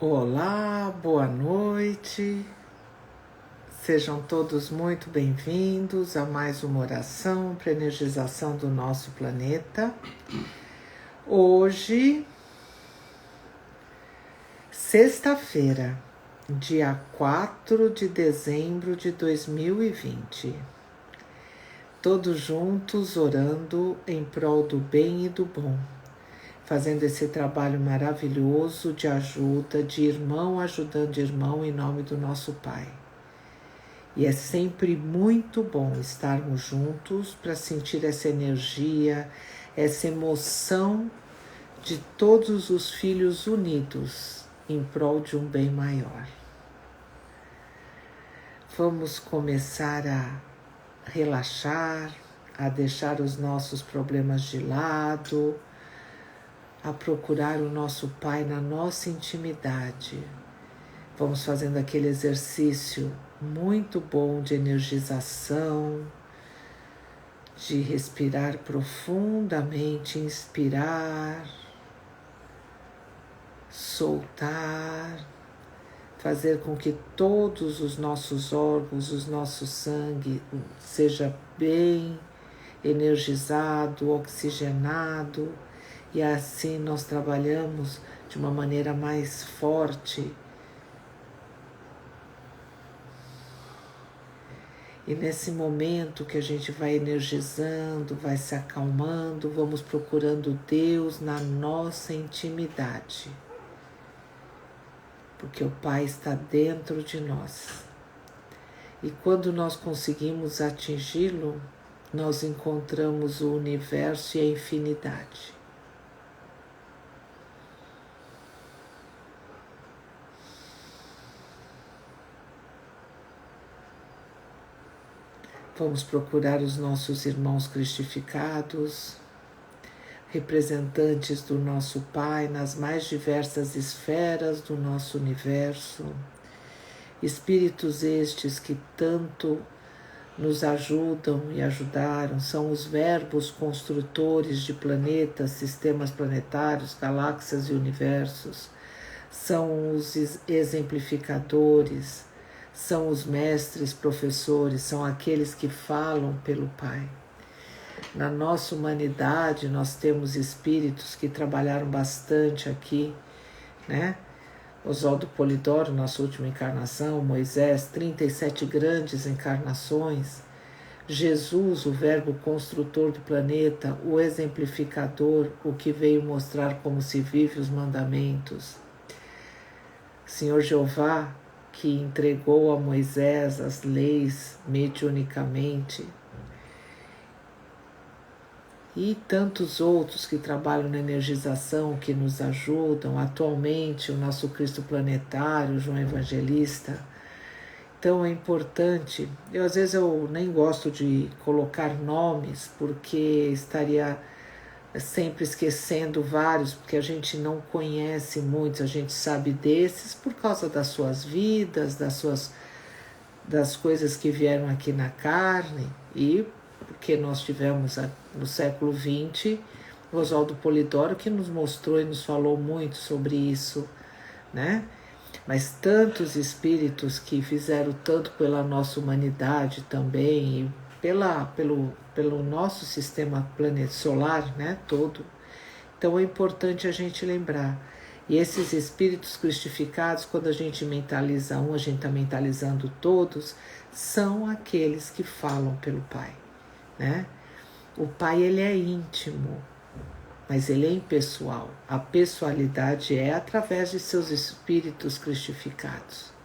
Olá, boa noite. Sejam todos muito bem-vindos a mais uma oração para energização do nosso planeta. Hoje, sexta-feira, dia 4 de dezembro de 2020. Todos juntos orando em prol do bem e do bom, fazendo esse trabalho maravilhoso de ajuda, de irmão ajudando irmão em nome do nosso Pai. E é sempre muito bom estarmos juntos para sentir essa energia, essa emoção de todos os filhos unidos em prol de um bem maior. Vamos começar a relaxar, a deixar os nossos problemas de lado, a procurar o nosso Pai na nossa intimidade. Vamos fazendo aquele exercício muito bom de energização, de respirar profundamente, inspirar, soltar, fazer com que todos os nossos órgãos, os nossos sangue seja bem energizado, oxigenado, e assim nós trabalhamos de uma maneira mais forte. E nesse momento que a gente vai energizando, vai se acalmando, vamos procurando Deus na nossa intimidade. Porque o Pai está dentro de nós. E quando nós conseguimos atingi-lo, nós encontramos o universo e a infinidade. Vamos procurar os nossos irmãos cristificados, representantes do nosso Pai nas mais diversas esferas do nosso universo, espíritos estes que tanto nos ajudam e ajudaram, são os verbos construtores de planetas, sistemas planetários, galáxias e universos, são os exemplificadores, são os mestres, professores, são aqueles que falam pelo Pai. Na nossa humanidade, nós temos espíritos que trabalharam bastante aqui, né? Oswaldo Polidoro, nossa última encarnação, Moisés, 37 grandes encarnações, Jesus, o verbo construtor do planeta, o exemplificador, o que veio mostrar como se vive os mandamentos, Senhor Jeová, que entregou a Moisés as leis mediunicamente, e tantos outros que trabalham na energização, que nos ajudam, atualmente o nosso Cristo planetário, João Evangelista. Então é importante, às vezes eu nem gosto de colocar nomes, porque estaria sempre esquecendo vários, porque a gente não conhece muitos, a gente sabe desses por causa das suas vidas, das coisas que vieram aqui na carne, e porque nós tivemos no século XX Oswaldo Polidoro, que nos mostrou e nos falou muito sobre isso, né? Mas tantos espíritos que fizeram tanto pela nossa humanidade também, e pelo nosso sistema planeta solar, né, todo. Então é importante a gente lembrar. E esses espíritos cristificados, quando a gente mentaliza um, a gente está mentalizando todos, são aqueles que falam pelo Pai, né? O Pai, ele é íntimo, mas ele é impessoal. A pessoalidade é através de seus espíritos cristificados.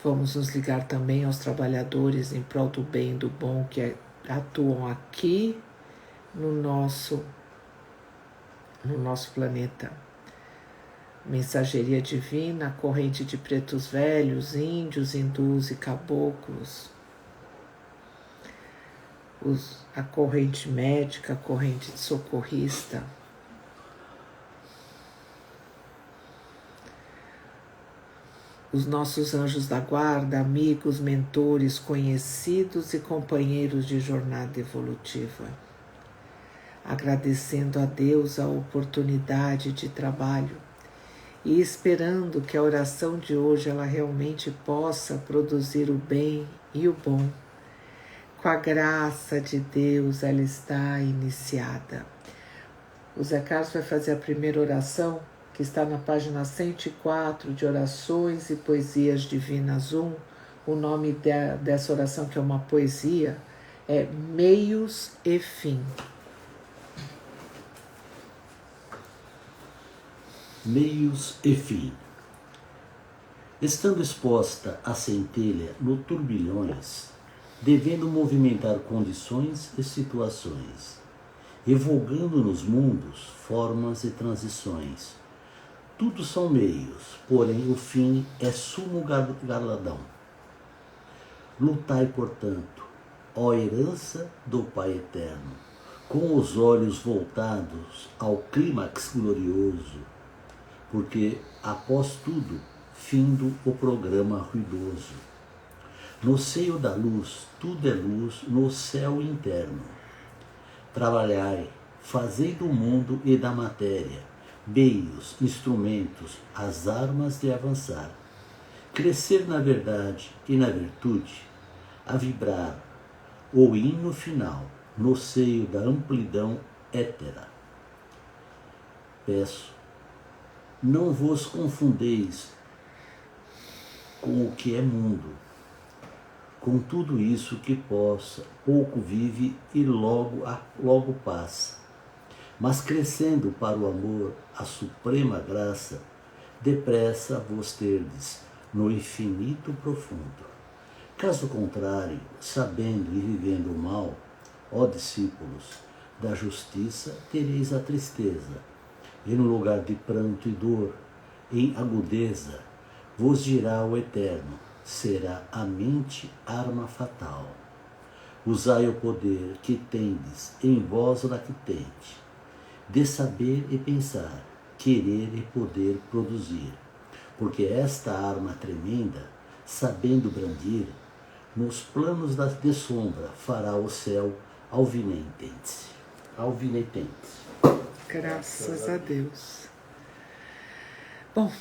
Vamos nos ligar também aos trabalhadores em prol do bem e do bom que atuam aqui no nosso planeta. Mensageria divina, corrente de pretos velhos, índios, hindus e caboclos. a corrente médica, a corrente socorrista. Os nossos anjos da guarda, amigos, mentores, conhecidos e companheiros de jornada evolutiva. Agradecendo a Deus a oportunidade de trabalho e esperando que a oração de hoje ela realmente possa produzir o bem e o bom. Com a graça de Deus ela está iniciada. O Zé Carlos vai fazer a primeira oração, que está na página 104 de Orações e Poesias Divinas 1. O nome dessa oração, que é uma poesia, é Meios e Fim. Meios e fim. Estando exposta a centelha no turbilhões, devendo movimentar condições e situações, evogando nos mundos formas e transições, tudo são meios, porém o fim é sumo galardão. Lutai, portanto, ó herança do Pai Eterno, com os olhos voltados ao clímax glorioso, porque, após tudo, findo o programa ruidoso. No seio da luz, tudo é luz no céu interno. Trabalhai, fazei do mundo e da matéria meios, instrumentos, as armas de avançar. Crescer na verdade e na virtude, a vibrar o hino final no seio da amplidão étera. Peço, não vos confundeis com o que é mundo, com tudo isso que possa, pouco vive e logo passa. Mas crescendo para o amor, a suprema graça, depressa vos terdes no infinito profundo. Caso contrário, sabendo e vivendo o mal, ó discípulos, da justiça tereis a tristeza, e no lugar de pranto e dor, em agudeza, vos dirá o Eterno, será a mente arma fatal. Usai o poder que tendes em vós latente, de saber e pensar, querer e poder produzir, porque esta arma tremenda, sabendo brandir, nos planos de sombra fará o céu alvinetente. Graças a Deus. Bom,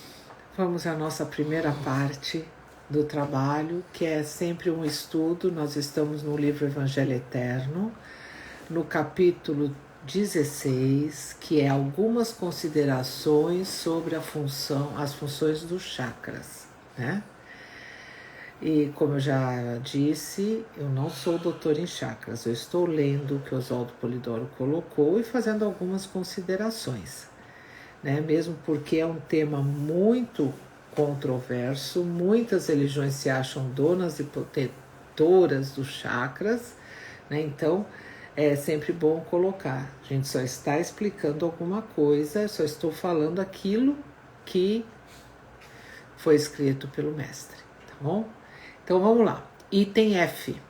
vamos à nossa primeira parte do trabalho, que é sempre um estudo. Nós estamos no livro Evangelho Eterno, no capítulo 16, que é algumas considerações sobre as funções dos chakras, né? E como eu já disse, eu não sou doutor em chakras, eu estou lendo o que Oswaldo Polidoro colocou e fazendo algumas considerações, né? Mesmo porque é um tema muito controverso, muitas religiões se acham donas e protetoras dos chakras, né? Então é sempre bom colocar. A gente só está explicando alguma coisa, só estou falando aquilo que foi escrito pelo mestre, tá bom? Então vamos lá. Item F.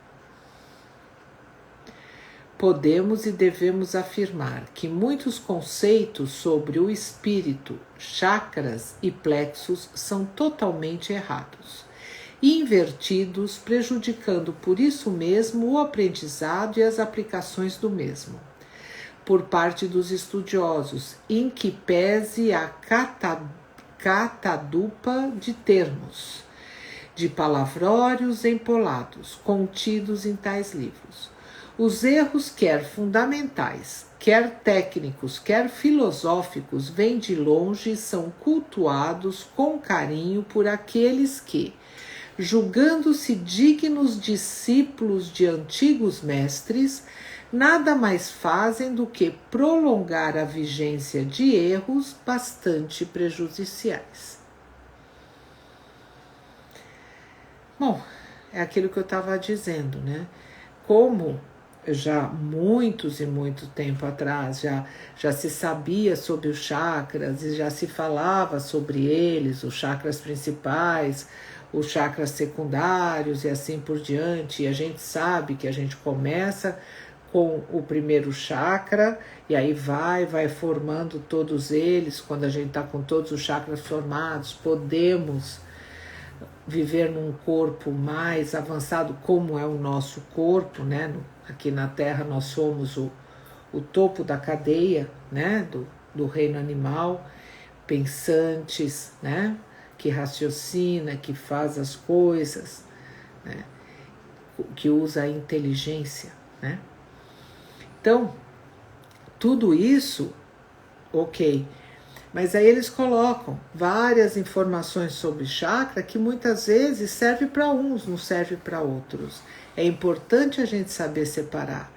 Podemos e devemos afirmar que muitos conceitos sobre o espírito, chakras e plexos são totalmente errados e invertidos, prejudicando por isso mesmo o aprendizado e as aplicações do mesmo, por parte dos estudiosos, em que pese a catadupa de termos, de palavrórios empolados, contidos em tais livros. Os erros, quer fundamentais, quer técnicos, quer filosóficos, vêm de longe e são cultuados com carinho por aqueles que, julgando-se dignos discípulos de antigos mestres, nada mais fazem do que prolongar a vigência de erros bastante prejudiciais. Bom, é aquilo que eu estava dizendo, né? Como já muitos e muito tempo atrás já se sabia sobre os chakras e já se falava sobre eles, os chakras principais, os chakras secundários e assim por diante, e a gente sabe que a gente começa com o primeiro chakra, e aí vai formando todos eles. Quando a gente está com todos os chakras formados, podemos viver num corpo mais avançado, como é o nosso corpo, né? Aqui na Terra nós somos o topo da cadeia, né? Do reino animal, pensantes, né? Que raciocina, que faz as coisas, né? Que usa a inteligência, né? Então, tudo isso, ok. Mas aí eles colocam várias informações sobre chakra que muitas vezes serve para uns, não serve para outros. É importante a gente saber separar,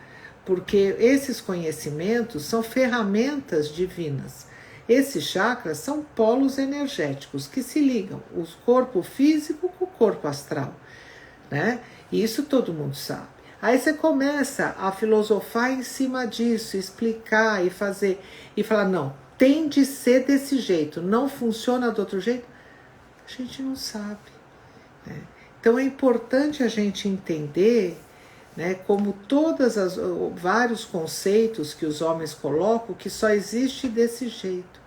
porque esses conhecimentos são ferramentas divinas. Esses chakras são polos energéticos que se ligam, o corpo físico com o corpo astral, né? E isso todo mundo sabe. Aí você começa a filosofar em cima disso, explicar e fazer, e falar, não, tem de ser desse jeito, não funciona do outro jeito. A gente não sabe, né? Então é importante a gente entender, né, como vários conceitos que os homens colocam, que só existe desse jeito.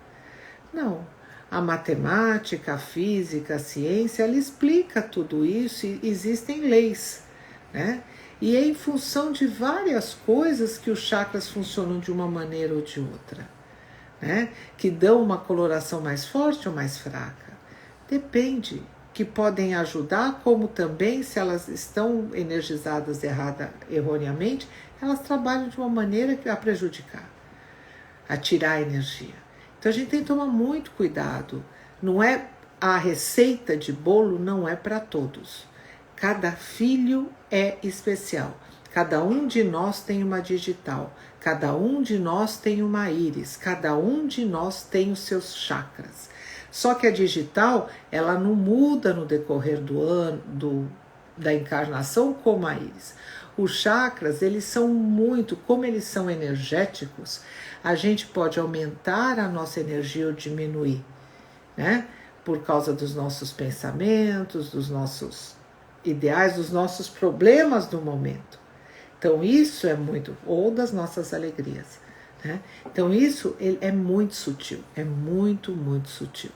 Não, a matemática, a física, a ciência, ela explica tudo isso e existem leis, né? E é em função de várias coisas que os chakras funcionam de uma maneira ou de outra, né? Que dão uma coloração mais forte ou mais fraca. Depende, que podem ajudar, como também, se elas estão energizadas erroneamente, elas trabalham de uma maneira a prejudicar, a tirar a energia. Então a gente tem que tomar muito cuidado. Não é a receita de bolo, não é para todos. Cada filho é especial. Cada um de nós tem uma digital. Cada um de nós tem uma íris. Cada um de nós tem os seus chakras. Só que a digital, ela não muda no decorrer do ano, da encarnação como a íris. Os chakras, eles são muito, como eles são energéticos, a gente pode aumentar a nossa energia ou diminuir, né? Por causa dos nossos pensamentos, dos nossos ideais, dos nossos problemas do momento. Então isso é muito, ou das nossas alegrias, né? Então isso é muito sutil, é muito, muito sutil,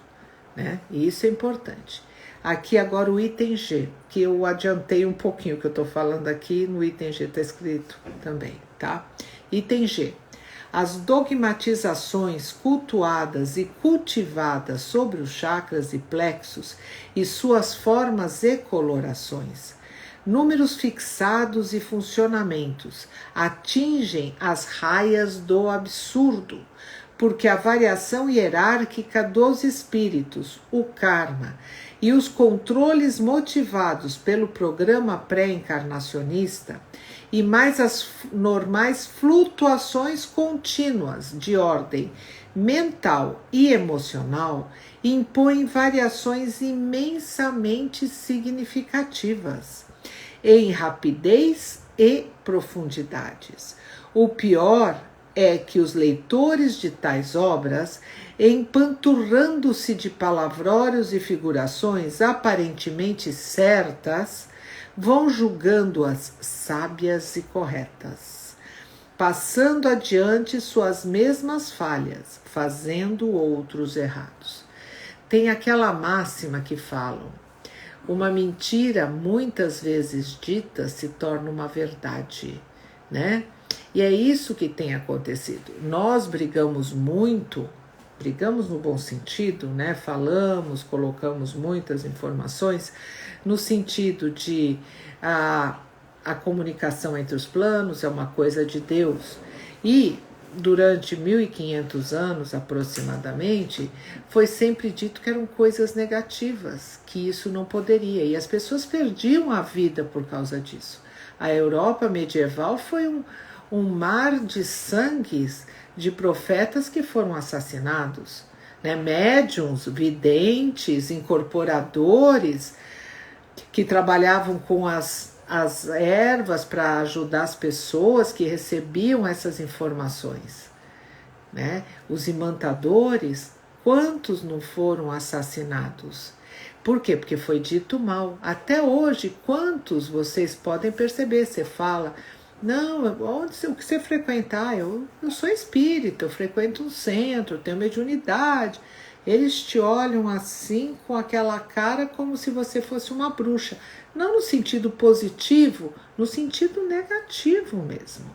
né? E isso é importante. Aqui agora o item G, que eu adiantei um pouquinho, que eu estou falando aqui, no item G está escrito também, tá? Item G. As dogmatizações cultuadas e cultivadas sobre os chakras e plexos e suas formas e colorações, números fixados e funcionamentos, atingem as raias do absurdo, porque a variação hierárquica dos espíritos, o karma, e os controles motivados pelo programa pré-encarnacionista, e mais as normais flutuações contínuas de ordem mental e emocional, impõem variações imensamente significativas em rapidez e profundidades. O pior é que os leitores de tais obras, empanturrando-se de palavrórios e figurações aparentemente certas, vão julgando-as sábias e corretas, passando adiante suas mesmas falhas, fazendo outros errados. Tem aquela máxima que falam: uma mentira muitas vezes dita se torna uma verdade, né? E é isso que tem acontecido. Nós brigamos muito, brigamos no bom sentido, né? Falamos, colocamos muitas informações no sentido de a comunicação entre os planos é uma coisa de Deus. E durante 1500 anos aproximadamente, foi sempre dito que eram coisas negativas, que isso não poderia. E as pessoas perdiam a vida por causa disso. A Europa medieval foi um mar de sangues de profetas que foram assassinados, né? Médiuns, videntes, incorporadores que trabalhavam com as ervas para ajudar as pessoas que recebiam essas informações, né? Os imantadores, quantos não foram assassinados? Por quê? Porque foi dito mal. Até hoje, quantos vocês podem perceber? Você fala Não, o que você frequentar? Eu sou espírita, eu frequento um centro, eu tenho mediunidade. Eles te olham assim, com aquela cara, como se você fosse uma bruxa. Não no sentido positivo, no sentido negativo mesmo.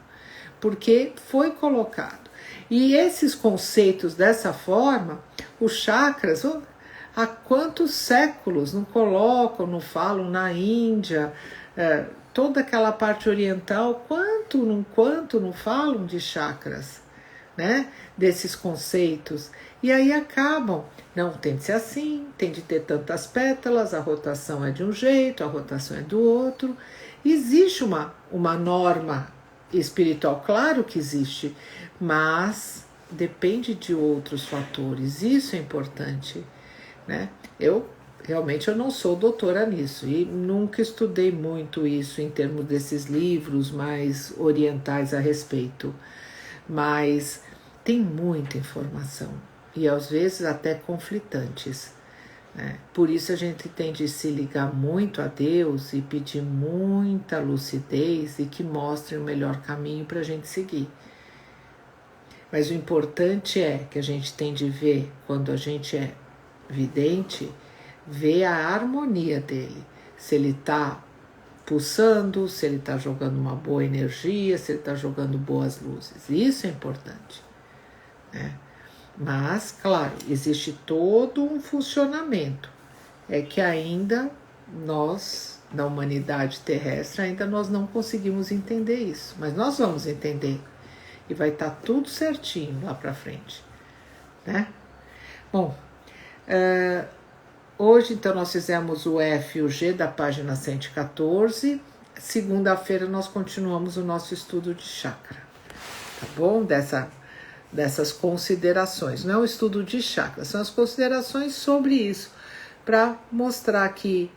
Porque foi colocado. E esses conceitos dessa forma, os chakras, há quantos séculos não colocam, não falam na Índia, toda aquela parte oriental, quanto não falam de chakras, né? Desses conceitos. E aí acabam, não, tem de ser assim, tem de ter tantas pétalas, a rotação é de um jeito, a rotação é do outro. Existe uma norma espiritual, claro que existe, mas depende de outros fatores, isso é importante, né? Realmente eu não sou doutora nisso e nunca estudei muito isso em termos desses livros mais orientais a respeito, mas tem muita informação e às vezes até conflitantes, né? Por isso a gente tem de se ligar muito a Deus e pedir muita lucidez e que mostre o melhor caminho para a gente seguir. Mas o importante é que a gente tem de ver, quando a gente é vidente, ver a harmonia dele. Se ele está pulsando, se ele está jogando uma boa energia, se ele está jogando boas luzes. Isso é importante, né? Mas, claro, existe todo um funcionamento. É que ainda nós, na humanidade terrestre, ainda nós não conseguimos entender isso. Mas nós vamos entender. E vai estar tudo certinho lá para frente, né? Bom, hoje então nós fizemos o F e o G da página 114. Segunda-feira nós continuamos o nosso estudo de chakra, tá bom? Dessas considerações. Não é o estudo de chakra, são as considerações sobre isso, para mostrar que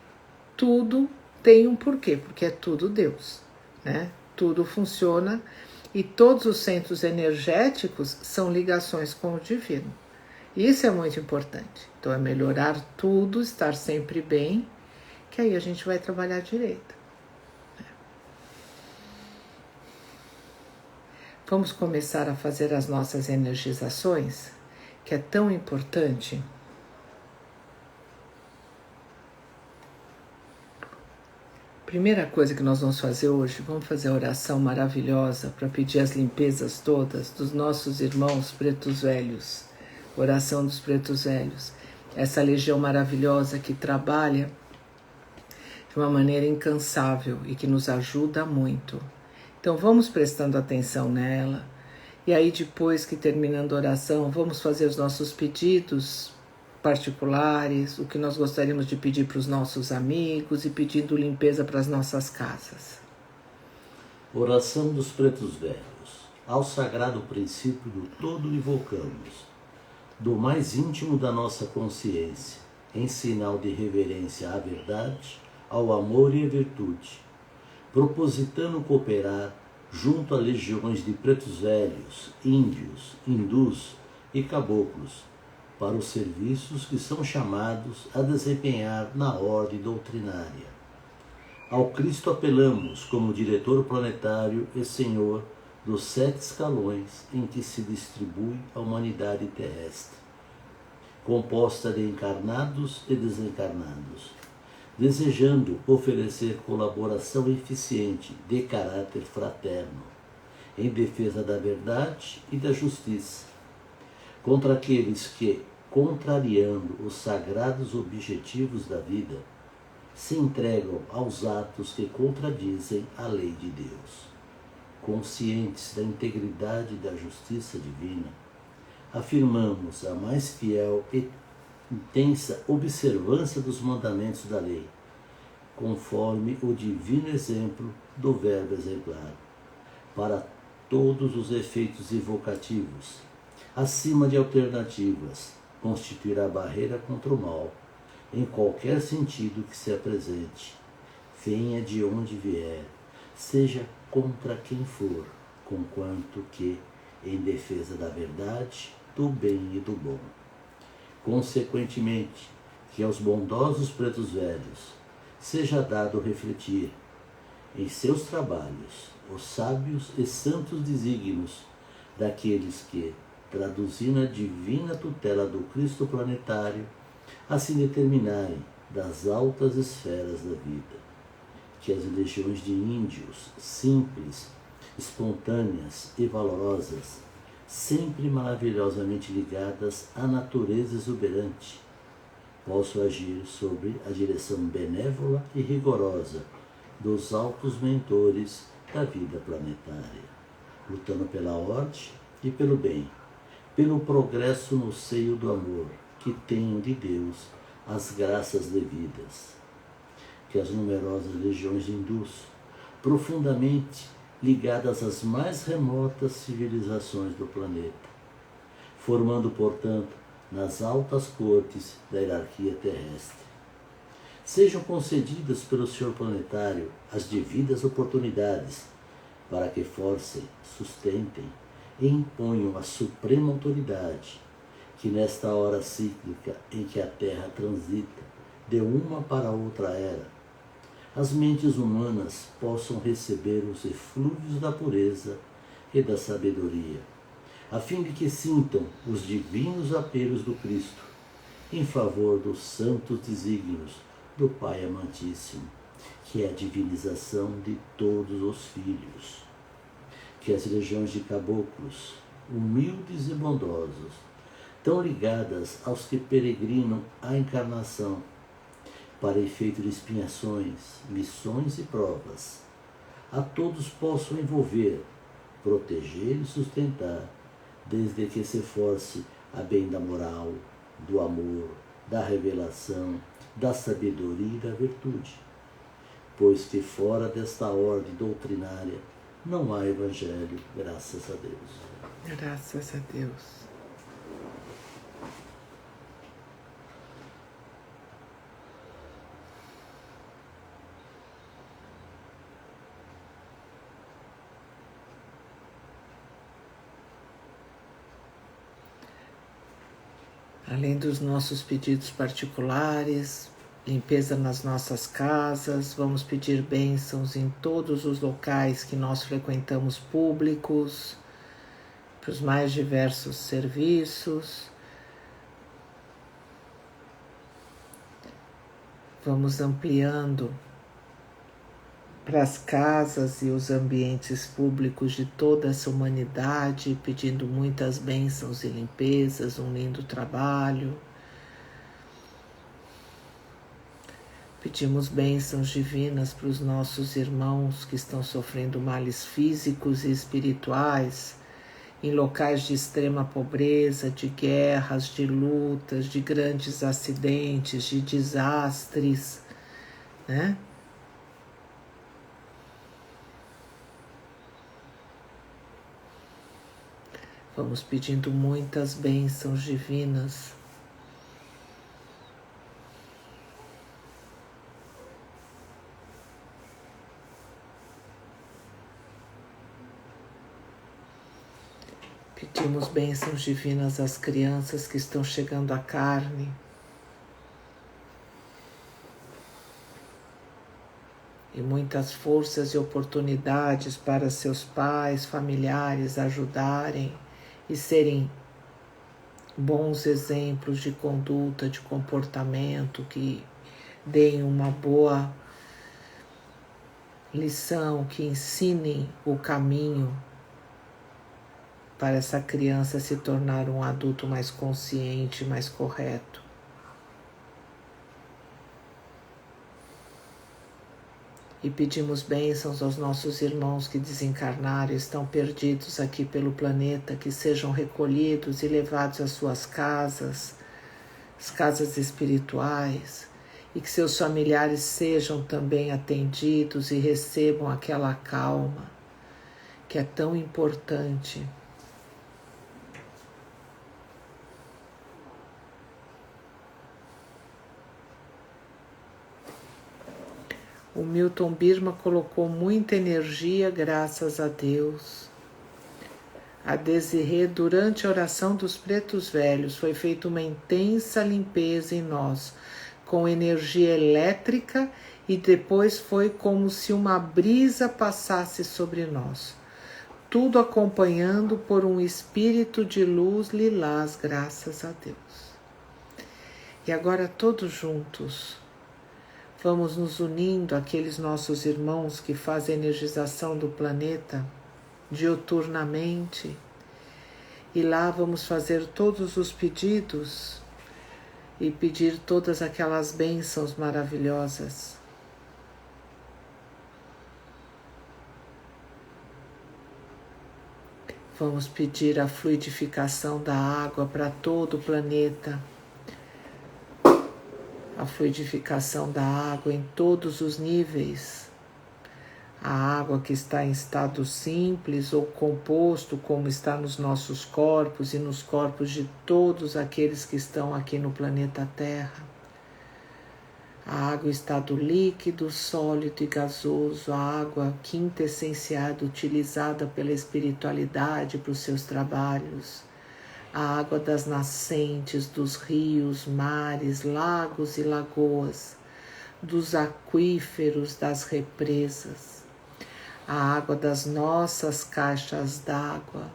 tudo tem um porquê, porque é tudo Deus, né? Tudo funciona e todos os centros energéticos são ligações com o divino. Isso é muito importante. Então é melhorar tudo, estar sempre bem, que aí a gente vai trabalhar direito. Vamos começar a fazer as nossas energizações, que é tão importante. Primeira coisa que nós vamos fazer hoje, vamos fazer a oração maravilhosa para pedir as limpezas todas dos nossos irmãos pretos velhos. Oração dos pretos velhos. Essa legião maravilhosa que trabalha de uma maneira incansável e que nos ajuda muito. Então vamos prestando atenção nela. E aí depois que terminando a oração, vamos fazer os nossos pedidos particulares, o que nós gostaríamos de pedir para os nossos amigos e pedindo limpeza para as nossas casas. Oração dos pretos velhos. Ao sagrado princípio do todo invocamos, do mais íntimo da nossa consciência, em sinal de reverência à verdade, ao amor e à virtude, propositando cooperar junto a legiões de pretos velhos, índios, hindus e caboclos, para os serviços que são chamados a desempenhar na ordem doutrinária. Ao Cristo apelamos como diretor planetário e senhor dos 7 escalões em que se distribui a humanidade terrestre, composta de encarnados e desencarnados, desejando oferecer colaboração eficiente de caráter fraterno, em defesa da verdade e da justiça, contra aqueles que, contrariando os sagrados objetivos da vida, se entregam aos atos que contradizem a lei de Deus. Conscientes da integridade e da justiça divina, afirmamos a mais fiel e intensa observância dos mandamentos da lei, conforme o divino exemplo do verbo exemplar, para todos os efeitos evocativos, acima de alternativas, constituirá barreira contra o mal, em qualquer sentido que se apresente, venha de onde vier, seja contra quem for, conquanto que, em defesa da verdade, do bem e do bom. Consequentemente, que aos bondosos pretos velhos seja dado refletir, em seus trabalhos os sábios e santos desígnios daqueles que, traduzindo a divina tutela do Cristo planetário, assim determinarem das altas esferas da vida, que as legiões de índios, simples, espontâneas e valorosas, sempre maravilhosamente ligadas à natureza exuberante, possam agir sobre a direção benévola e rigorosa dos altos mentores da vida planetária, lutando pela ordem e pelo bem, pelo progresso no seio do amor, que tenham de Deus as graças devidas. Que as numerosas legiões de hindus, profundamente ligadas às mais remotas civilizações do planeta, formando, portanto, nas altas cortes da hierarquia terrestre, sejam concedidas pelo Senhor planetário as devidas oportunidades para que forcem, sustentem e imponham a suprema autoridade que nesta hora cíclica em que a Terra transita de uma para outra era, as mentes humanas possam receber os eflúvios da pureza e da sabedoria, a fim de que sintam os divinos apelos do Cristo em favor dos santos desígnios do Pai amantíssimo, que é a divinização de todos os filhos. Que as legiões de caboclos, humildes e bondosos, tão ligadas aos que peregrinam a encarnação, para efeito de expiações, missões e provas, a todos possam envolver, proteger e sustentar, desde que se force a bem da moral, do amor, da revelação, da sabedoria e da virtude, pois que fora desta ordem doutrinária não há evangelho, graças a Deus. Graças a Deus. Além dos nossos pedidos particulares, limpeza nas nossas casas, vamos pedir bênçãos em todos os locais que nós frequentamos públicos, para os mais diversos serviços. Vamos ampliando para as casas e os ambientes públicos de toda essa humanidade, pedindo muitas bênçãos e limpezas, um lindo trabalho. Pedimos bênçãos divinas para os nossos irmãos que estão sofrendo males físicos e espirituais, em locais de extrema pobreza, de guerras, de lutas, de grandes acidentes, de desastres, né? Vamos pedindo muitas bênçãos divinas. Pedimos bênçãos divinas às crianças que estão chegando à carne. E muitas forças e oportunidades para seus pais, familiares ajudarem e serem bons exemplos de conduta, de comportamento, que deem uma boa lição, que ensinem o caminho para essa criança se tornar um adulto mais consciente, mais correto. E pedimos bênçãos aos nossos irmãos que desencarnaram e estão perdidos aqui pelo planeta, que sejam recolhidos e levados às suas casas, as casas espirituais, e que seus familiares sejam também atendidos e recebam aquela calma que é tão importante. O Milton Birma colocou muita energia, graças a Deus. A Desirê, durante a oração dos pretos velhos, foi feita uma intensa limpeza em nós, com energia elétrica e depois foi como se uma brisa passasse sobre nós, tudo acompanhando por um espírito de luz lilás, graças a Deus. E agora todos juntos, vamos nos unindo àqueles nossos irmãos que fazem a energização do planeta diuturnamente, e lá vamos fazer todos os pedidos e pedir todas aquelas bênçãos maravilhosas. Vamos pedir a fluidificação da água para todo o planeta, a fluidificação da água em todos os níveis, a água que está em estado simples ou composto, como está nos nossos corpos e nos corpos de todos aqueles que estão aqui no planeta Terra, a água em estado líquido, sólido e gasoso, a água quintessenciada utilizada pela espiritualidade para os seus trabalhos, a água das nascentes, dos rios, mares, lagos e lagoas, dos aquíferos, das represas, a água das nossas caixas d'água,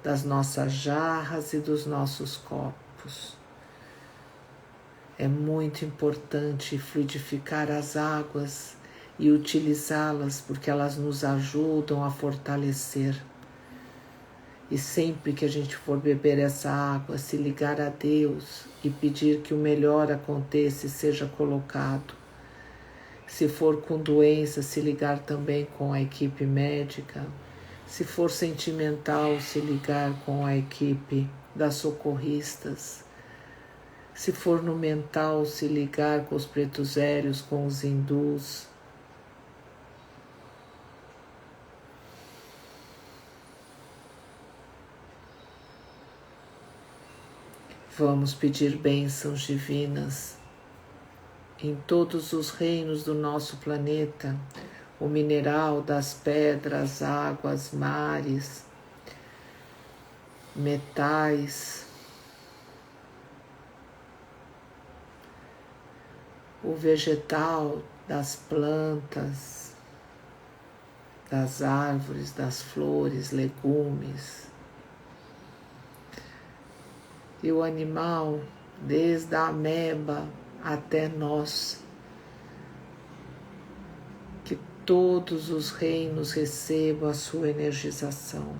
das nossas jarras e dos nossos copos. É muito importante fluidificar as águas e utilizá-las, porque elas nos ajudam a fortalecer. E sempre que a gente for beber essa água, se ligar a Deus e pedir que o melhor aconteça e seja colocado. Se for com doença, se ligar também com a equipe médica. Se for sentimental, se ligar com a equipe das socorristas. Se for no mental, se ligar com os pretos velhos, com os hindus. Vamos pedir bênçãos divinas em todos os reinos do nosso planeta, o mineral das pedras, águas, mares, metais, o vegetal das plantas, das árvores, das flores, legumes, e o animal, desde a ameba até nós, que todos os reinos recebam a sua energização.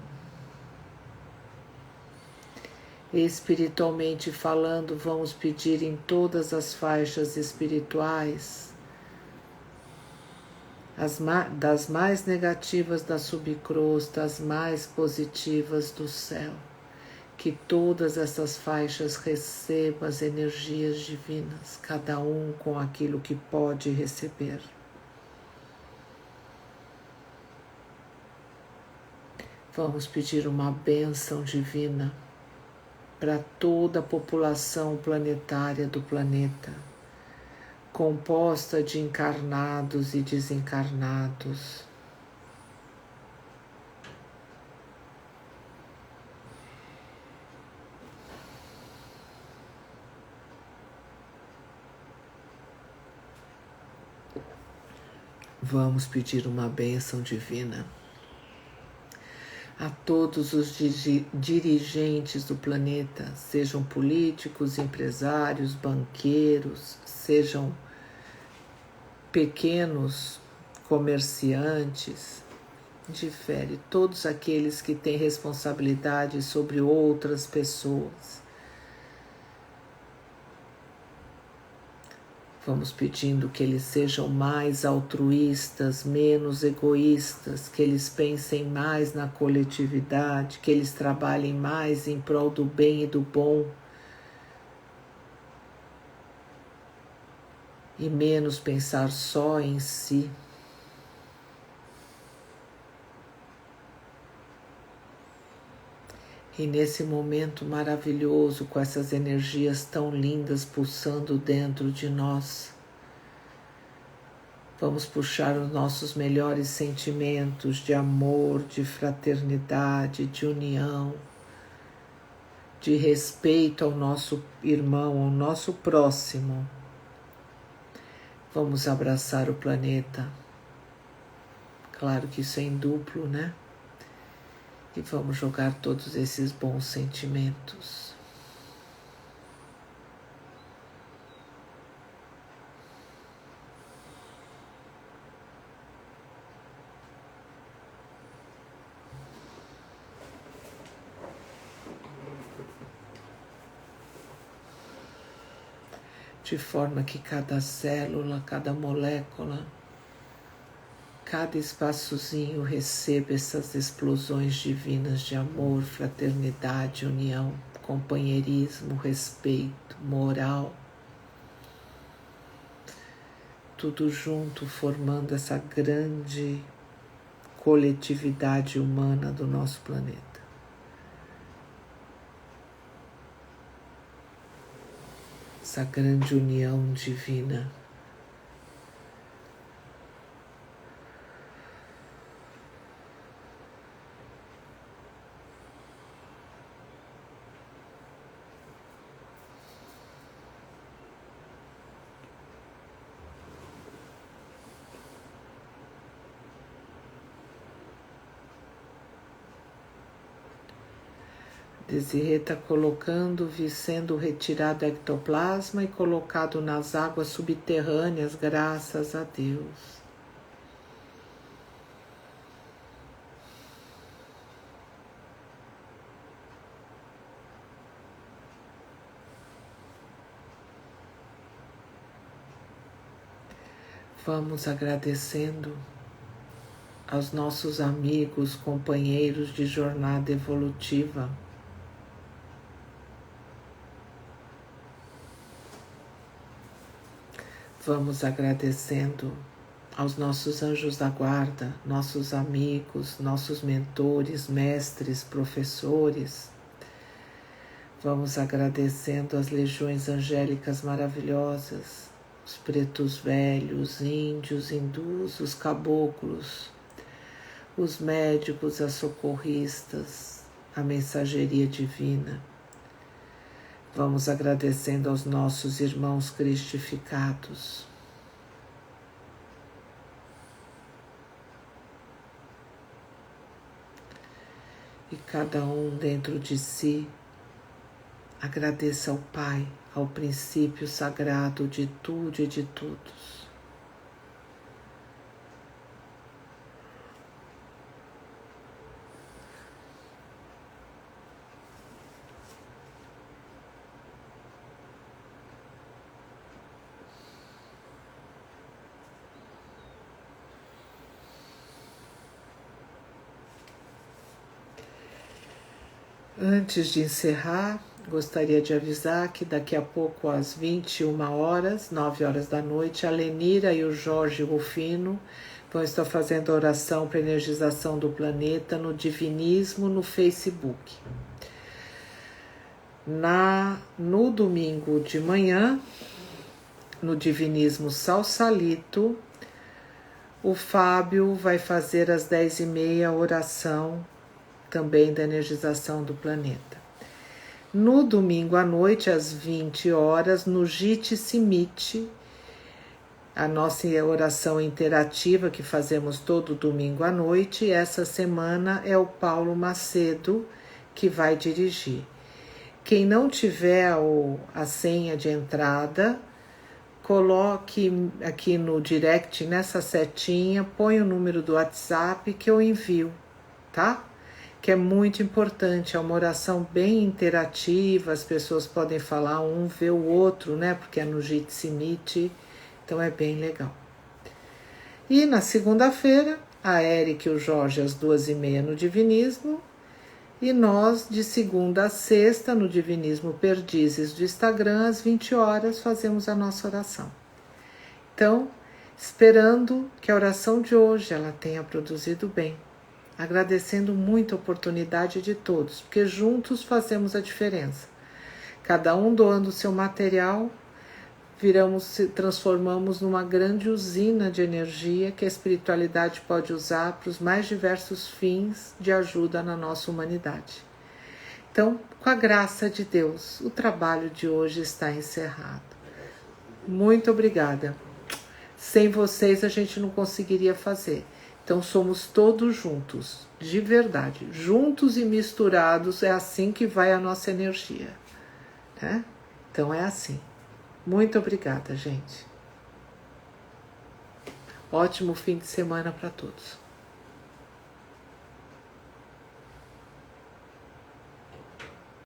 Espiritualmente falando, vamos pedir em todas as faixas espirituais, das mais negativas da subcrosta, às mais positivas do céu, que todas essas faixas recebam as energias divinas, cada um com aquilo que pode receber. Vamos pedir uma bênção divina para toda a população planetária do planeta, composta de encarnados e desencarnados. Vamos pedir uma bênção divina a todos os dirigentes do planeta, sejam políticos, empresários, banqueiros, sejam pequenos comerciantes, difere, todos aqueles que têm responsabilidade sobre outras pessoas. Vamos pedindo que eles sejam mais altruístas, menos egoístas, que eles pensem mais na coletividade, que eles trabalhem mais em prol do bem e do bom e menos pensar só em si. E nesse momento maravilhoso, com essas energias tão lindas pulsando dentro de nós, vamos puxar os nossos melhores sentimentos de amor, de fraternidade, de união, de respeito ao nosso irmão, ao nosso próximo. Vamos abraçar o planeta. Claro que isso é em duplo, né? E vamos jogar todos esses bons sentimentos. De forma que cada célula, cada molécula, cada espaçozinho receba essas explosões divinas de amor, fraternidade, união, companheirismo, respeito, moral. Tudo junto formando essa grande coletividade humana do nosso planeta. Essa grande união divina. Desirê está colocando, sendo retirado o ectoplasma e colocado nas águas subterrâneas, graças a Deus. Vamos agradecendo aos nossos amigos, companheiros de jornada evolutiva. Vamos agradecendo aos nossos anjos da guarda, nossos amigos, nossos mentores, mestres, professores. Vamos agradecendo as legiões angélicas maravilhosas, os pretos velhos, índios, hindus, os caboclos, os médicos, as socorristas, a mensageria divina. Vamos agradecendo aos nossos irmãos cristificados. E cada um dentro de si agradeça ao Pai, ao princípio sagrado de tudo e de todos. Antes de encerrar, gostaria de avisar que daqui a pouco, às 21 horas, 9 horas da noite, a Lenira e o Jorge Rufino vão estar fazendo a oração para energização do planeta no Divinismo no Facebook. No domingo de manhã, no Divinismo Salsalito, o Fábio vai fazer às 10h30 a oração também da energização do planeta. No domingo à noite, às 20 horas, no Jit Simite, a nossa oração interativa que fazemos todo domingo à noite, essa semana é o Paulo Macedo que vai dirigir. Quem não tiver a senha de entrada, coloque aqui no direct, nessa setinha, põe o número do WhatsApp que eu envio, tá? Que é muito importante, é uma oração bem interativa, as pessoas podem falar, um vê o outro, né? Porque é no Jitsi Meet, então é bem legal. E na segunda-feira, a Érica e o Jorge às 2h30 no Divinismo, e nós de segunda a sexta no Divinismo Perdizes do Instagram, às 20 horas, fazemos a nossa oração. Então, esperando que a oração de hoje ela tenha produzido bem. Agradecendo muito a oportunidade de todos, porque juntos fazemos a diferença. Cada um doando o seu material, transformamos numa grande usina de energia que a espiritualidade pode usar para os mais diversos fins de ajuda na nossa humanidade. Então, com a graça de Deus, o trabalho de hoje está encerrado. Muito obrigada. Sem vocês a gente não conseguiria fazer. Então somos todos juntos, de verdade. Juntos e misturados, é assim que vai a nossa energia, né? Então é assim. Muito obrigada, gente. Ótimo fim de semana para todos.